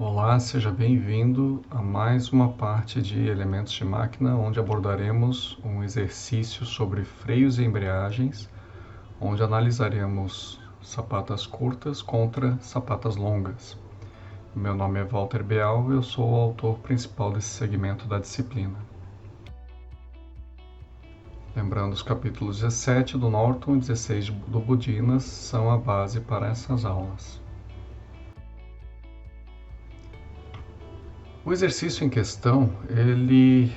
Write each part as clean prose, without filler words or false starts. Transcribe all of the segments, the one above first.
Olá, seja bem-vindo a mais uma parte de Elementos de Máquina, onde abordaremos um exercício sobre freios e embreagens, onde analisaremos sapatas curtas contra sapatas longas. Meu nome é Walter Beal, eu sou o autor principal desse segmento da disciplina. Lembrando, os capítulos 17 do Norton e 16 do Budinas são a base para essas aulas. O exercício em questão, ele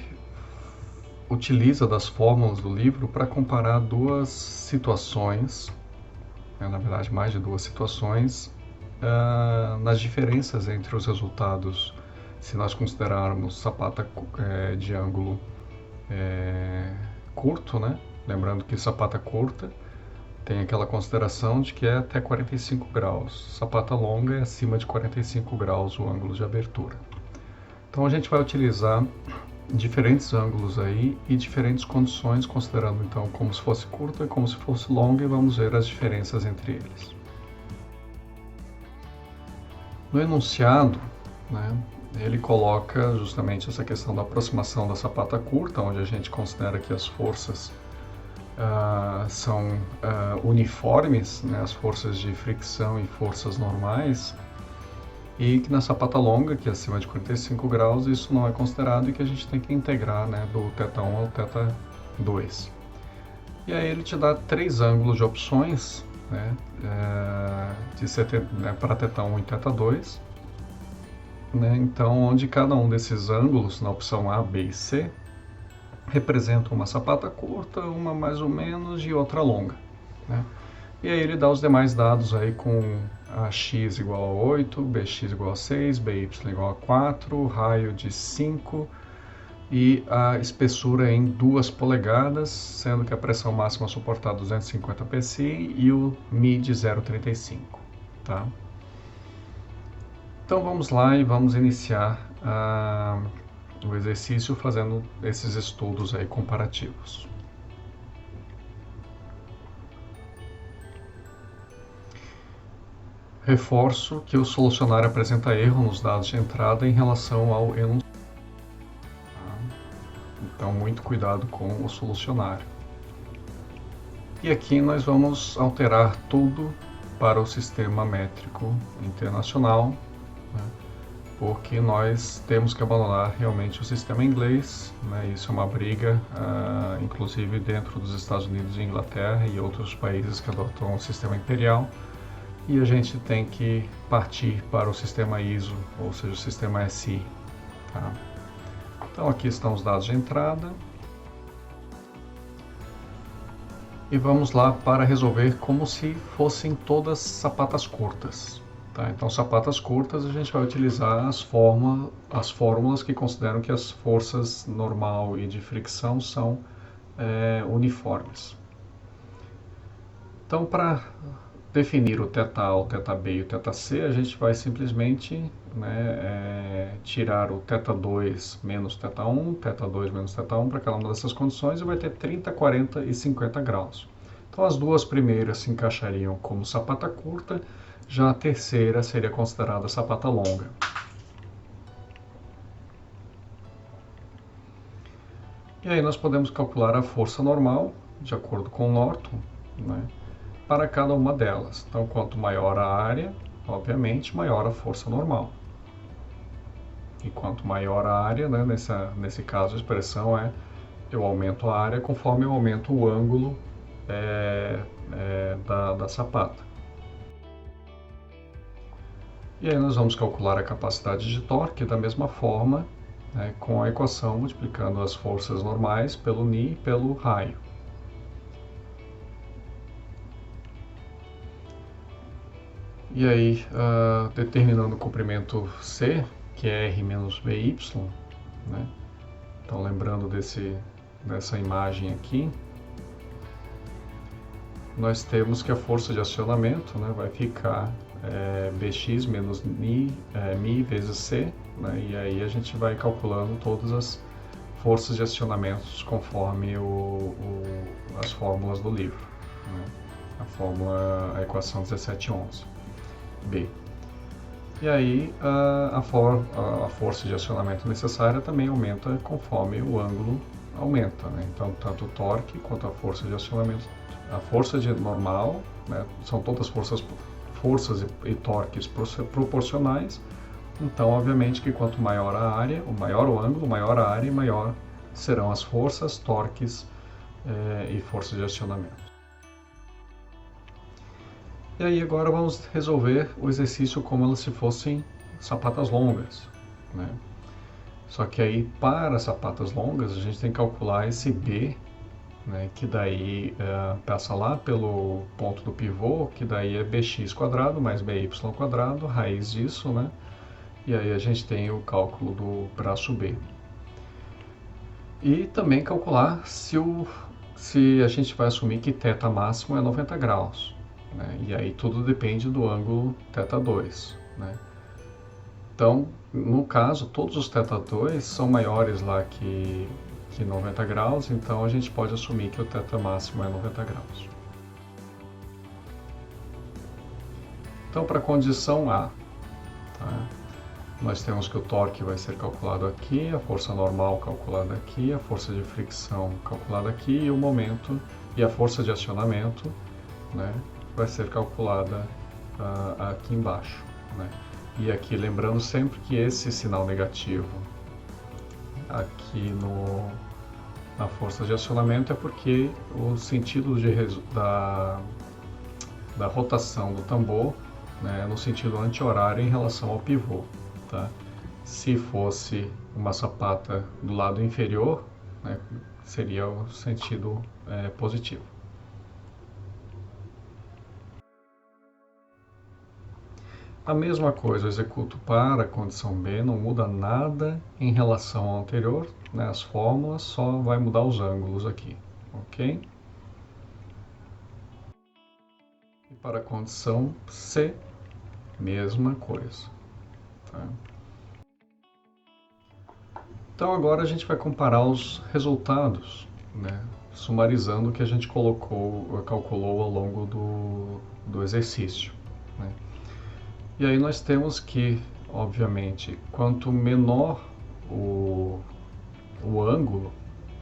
utiliza das fórmulas do livro para comparar duas situações, na verdade mais de duas situações, nas diferenças entre os resultados, se nós considerarmos sapata de ângulo curto, né? Lembrando que sapata curta tem aquela consideração de que é até 45 graus, sapata longa é acima de 45 graus o ângulo de abertura. Então a gente vai utilizar diferentes ângulos aí e diferentes condições, considerando então como se fosse curta e como se fosse longa, e vamos ver as diferenças entre eles. No enunciado, né, ele coloca justamente essa questão da aproximação da sapata curta, onde a gente considera que as forças são uniformes, né, as forças de fricção e forças normais, e que na sapata longa, que é acima de 45 graus, isso não é considerado e que a gente tem que integrar, né, do θ1 ao θ2. E aí ele te dá três ângulos de opções, né, para θ1 e θ2, né, então onde cada um desses ângulos, na opção A, B e C, representa uma sapata curta, uma mais ou menos e outra longa, né? E aí ele dá os demais dados aí com a x igual a 8, bx igual a 6, by igual a 4, raio de 5 e a espessura em 2 polegadas, sendo que a pressão máxima suportada 250 psi e o Mi de 0,35, tá? Então vamos lá e vamos iniciar o exercício fazendo esses estudos aí comparativos. Reforço que o solucionário apresenta erro nos dados de entrada em relação ao enunciado. Então, muito cuidado com o solucionário. E aqui nós vamos alterar tudo para o sistema métrico internacional, né, porque nós temos que abandonar realmente o sistema inglês, né, isso é uma briga, inclusive dentro dos Estados Unidos e Inglaterra e outros países que adotam o sistema imperial. E a gente tem que partir para o sistema ISO, ou seja, o sistema SI. Tá? Então aqui estão os dados de entrada. E vamos lá para resolver como se fossem todas sapatas curtas. Tá? Então sapatas curtas a gente vai utilizar as fórmulas que consideram que as forças normal e de fricção são uniformes. Então para definir o θA, o θB e o θC, a gente vai simplesmente, né, tirar o θ2 menos θ1, θ2 menos θ1 para cada uma dessas condições e vai ter 30, 40 e 50 graus. Então as duas primeiras se encaixariam como sapata curta, já a terceira seria considerada sapata longa. E aí nós podemos calcular a força normal, de acordo com o Norton, né, para cada uma delas. Então, quanto maior a área, obviamente, maior a força normal. E quanto maior a área, né, nesse caso a expressão é eu aumento a área conforme eu aumento o ângulo da sapata. E aí nós vamos calcular a capacidade de torque da mesma forma, né, com a equação multiplicando as forças normais pelo Ni e pelo raio. E aí, determinando o comprimento C, que é R menos BY, né? Então, lembrando dessa imagem aqui, nós temos que a força de acionamento, né, vai ficar Bx menos Mi vezes C, né? E aí a gente vai calculando todas as forças de acionamentos conforme as fórmulas do livro, né? A equação 1711. B. E aí a força de acionamento necessária também aumenta conforme o ângulo aumenta, né? Então, tanto o torque quanto a força de acionamento, a força de normal, né? São todas forças e torques proporcionais. Então, obviamente que quanto maior a área, o maior o ângulo, maior a área, maior serão as forças, torques e forças de acionamento. E aí agora vamos resolver o exercício como se fossem sapatas longas, né? Só que aí para sapatas longas a gente tem que calcular esse B, né, que daí passa lá pelo ponto do pivô, que daí é bx quadrado mais by quadrado, raiz disso, né? E aí a gente tem o cálculo do braço B. E também calcular se a gente vai assumir que θ máximo é 90 graus, né? E aí tudo depende do ângulo θ2, né? Então, no caso, todos os θ2 são maiores lá que 90 graus, então a gente pode assumir que o θ máximo é 90 graus. Então, para a condição A, tá? Nós temos que o torque vai ser calculado aqui, a força normal calculada aqui, a força de fricção calculada aqui e o momento e a força de acionamento, né, vai ser calculada aqui embaixo, né? E aqui lembrando sempre que esse sinal negativo aqui na força de acionamento é porque o sentido da rotação do tambor, né, no sentido anti-horário em relação ao pivô. Tá? Se fosse uma sapata do lado inferior, né, seria o sentido positivo. A mesma coisa eu executo para a condição B, não muda nada em relação ao anterior, né, as fórmulas, só vai mudar os ângulos aqui, ok? E para a condição C, mesma coisa. Tá? Então agora a gente vai comparar os resultados, né, sumarizando o que a gente calculou ao longo do exercício. Né? E aí nós temos que, obviamente, quanto menor o ângulo,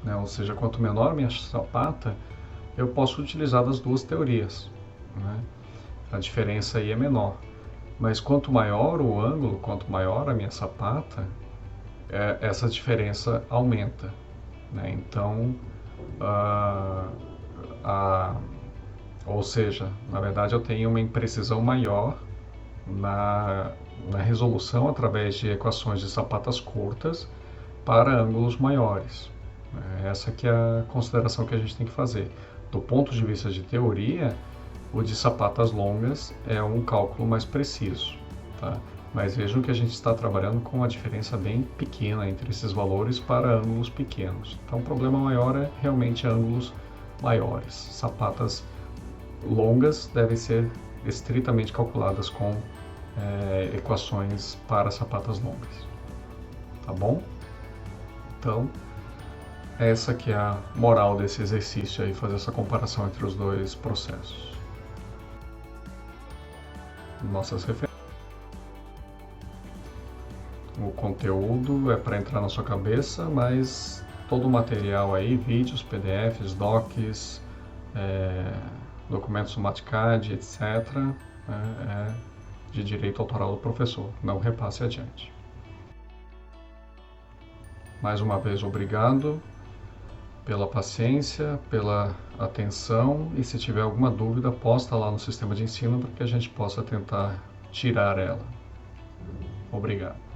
né, ou seja, quanto menor a minha sapata, eu posso utilizar das duas teorias. Né? A diferença aí é menor. Mas quanto maior o ângulo, quanto maior a minha sapata, essa diferença aumenta. Né? Então, ou seja, na verdade eu tenho uma imprecisão maior na resolução através de equações de sapatas curtas para ângulos maiores. Essa que é a consideração que a gente tem que fazer. Do ponto de vista de teoria, o de sapatas longas é um cálculo mais preciso. Tá? Mas vejam que a gente está trabalhando com uma diferença bem pequena entre esses valores para ângulos pequenos. Então o problema maior é realmente ângulos maiores. Sapatas longas devem ser estritamente calculadas com equações para sapatas longas. Tá bom? Então, essa que é a moral desse exercício aí, fazer essa comparação entre os dois processos. Nossas referências. O conteúdo é para entrar na sua cabeça, mas todo o material aí, vídeos, PDFs, docs, documentos Matcad, etc., é de direito autoral do professor, não repasse adiante. Mais uma vez, obrigado pela paciência, pela atenção, e se tiver alguma dúvida, posta lá no sistema de ensino para que a gente possa tentar tirar ela. Obrigado.